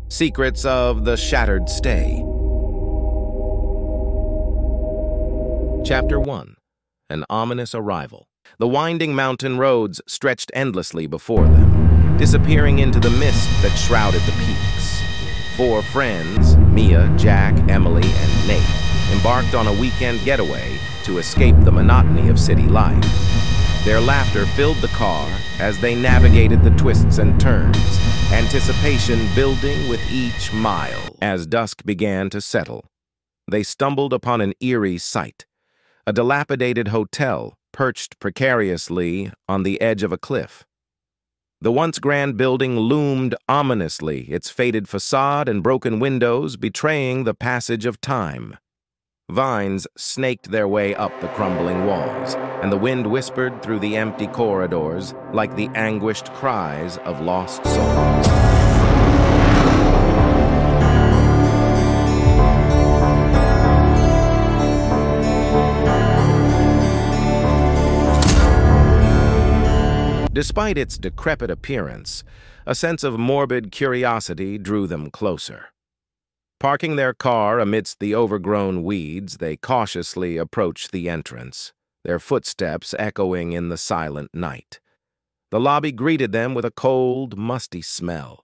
Secrets of the Shattered Stay. Chapter 1. An Ominous Arrival. The winding mountain roads stretched endlessly before them, disappearing into the mist that shrouded the peaks. Four friends, Mia, Jack, Emily, and Nate, embarked on a weekend getaway to escape the monotony of city life. Their laughter filled the car as they navigated the twists and turns, anticipation building with each mile. As dusk began to settle, they stumbled upon an eerie sight, a dilapidated hotel perched precariously on the edge of a cliff. The once grand building loomed ominously, its faded facade and broken windows betraying the passage of time. Vines snaked their way up the crumbling walls, and the wind whispered through the empty corridors like the anguished cries of lost souls. Despite its decrepit appearance, a sense of morbid curiosity drew them closer. Parking their car amidst the overgrown weeds, they cautiously approached the entrance, their footsteps echoing in the silent night. The lobby greeted them with a cold, musty smell,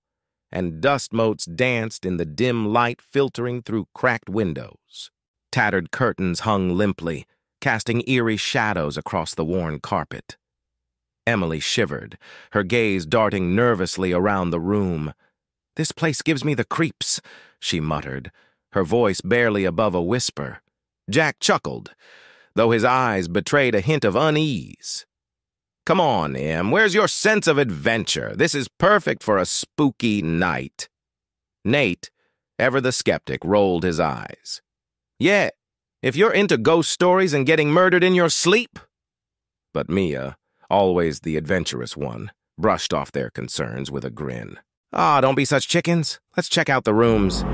and dust motes danced in the dim light filtering through cracked windows. Tattered curtains hung limply, casting eerie shadows across the worn carpet. Emily shivered, her gaze darting nervously around the room. "This place gives me the creeps," she muttered, her voice barely above a whisper. Jack chuckled, though his eyes betrayed a hint of unease. "Come on, Em, where's your sense of adventure? This is perfect for a spooky night." Nate, ever the skeptic, rolled his eyes. "Yeah, if you're into ghost stories and getting murdered in your sleep." But Mia, always the adventurous one, brushed off their concerns with a grin. Don't be such chickens. Let's check out the rooms."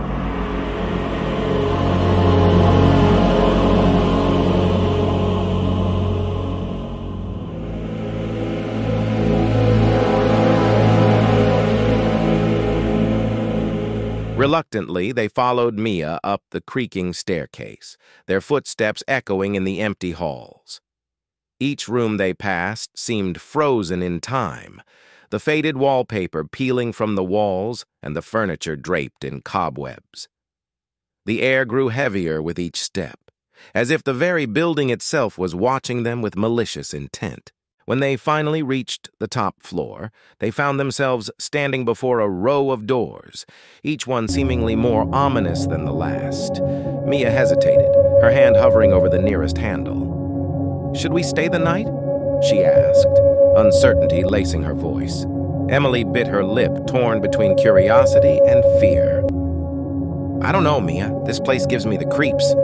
Reluctantly, they followed Mia up the creaking staircase, their footsteps echoing in the empty halls. Each room they passed seemed frozen in time, the faded wallpaper peeling from the walls and the furniture draped in cobwebs. The air grew heavier with each step, as if the very building itself was watching them with malicious intent. When they finally reached the top floor, they found themselves standing before a row of doors, each one seemingly more ominous than the last. Mia hesitated, her hand hovering over the nearest handle. "Should we stay the night?" she asked, uncertainty lacing her voice. Emily bit her lip, torn between curiosity and fear. "I don't know, Mia. This place gives me the creeps."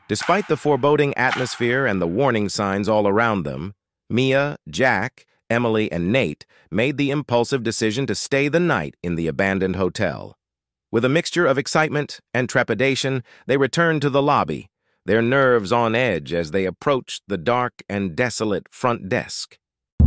Despite the foreboding atmosphere and the warning signs all around them, Mia, Jack, Emily, and Nate made the impulsive decision to stay the night in the abandoned hotel. With a mixture of excitement and trepidation, they returned to the lobby, their nerves on edge as they approached the dark and desolate front desk.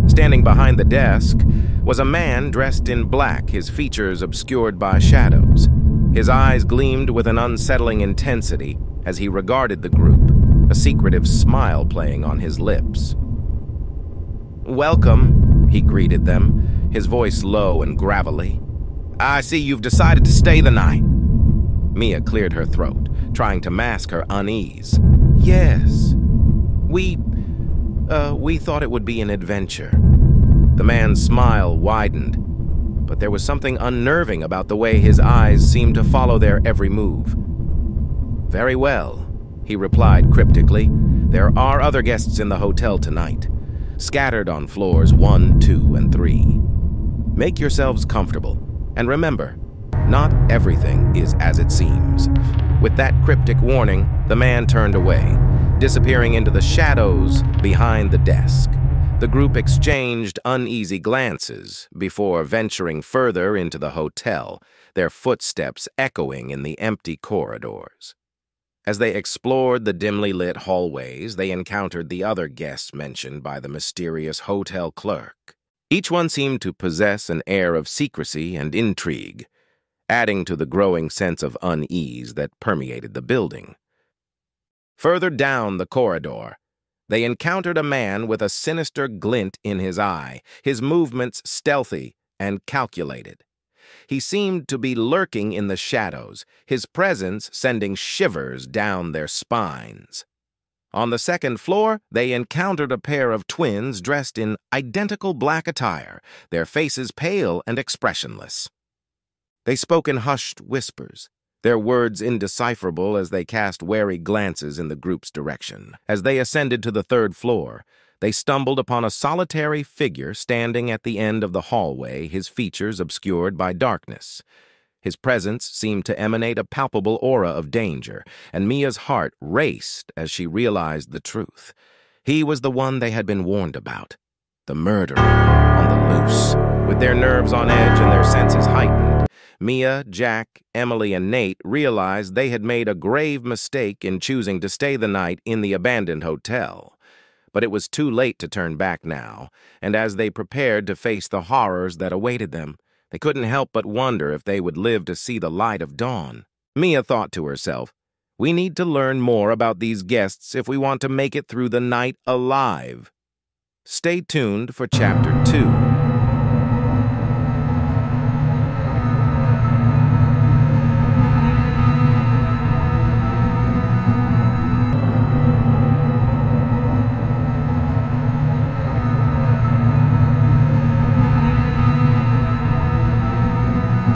Standing behind the desk was a man dressed in black, his features obscured by shadows. His eyes gleamed with an unsettling intensity as he regarded the group, a secretive smile playing on his lips. "Welcome," he greeted them, his voice low and gravelly. "I see you've decided to stay the night." Mia cleared her throat, trying to mask her unease. "Yes, we thought it would be an adventure." The man's smile widened, but there was something unnerving about the way his eyes seemed to follow their every move. "Very well," he replied cryptically. "There are other guests in the hotel tonight, scattered on floors 1, 2, and 3. Make yourselves comfortable, and remember, not everything is as it seems." With that cryptic warning, the man turned away, disappearing into the shadows behind the desk. The group exchanged uneasy glances before venturing further into the hotel, their footsteps echoing in the empty corridors. As they explored the dimly lit hallways, they encountered the other guests mentioned by the mysterious hotel clerk. Each one seemed to possess an air of secrecy and intrigue, adding to the growing sense of unease that permeated the building. Further down the corridor, they encountered a man with a sinister glint in his eye, his movements stealthy and calculated. He seemed to be lurking in the shadows, his presence sending shivers down their spines. On the second floor, they encountered a pair of twins dressed in identical black attire, their faces pale and expressionless. They spoke in hushed whispers, their words indecipherable as they cast wary glances in the group's direction. As they ascended to the third floor, they stumbled upon a solitary figure standing at the end of the hallway, his features obscured by darkness. His presence seemed to emanate a palpable aura of danger, and Mia's heart raced as she realized the truth. He was the one they had been warned about, the murderer on the loose. With their nerves on edge and their senses heightened, Mia, Jack, Emily, and Nate realized they had made a grave mistake in choosing to stay the night in the abandoned hotel. But it was too late to turn back now, and as they prepared to face the horrors that awaited them, they couldn't help but wonder if they would live to see the light of dawn. Mia thought to herself, "We need to learn more about these guests if we want to make it through the night alive." Stay tuned for Chapter 2.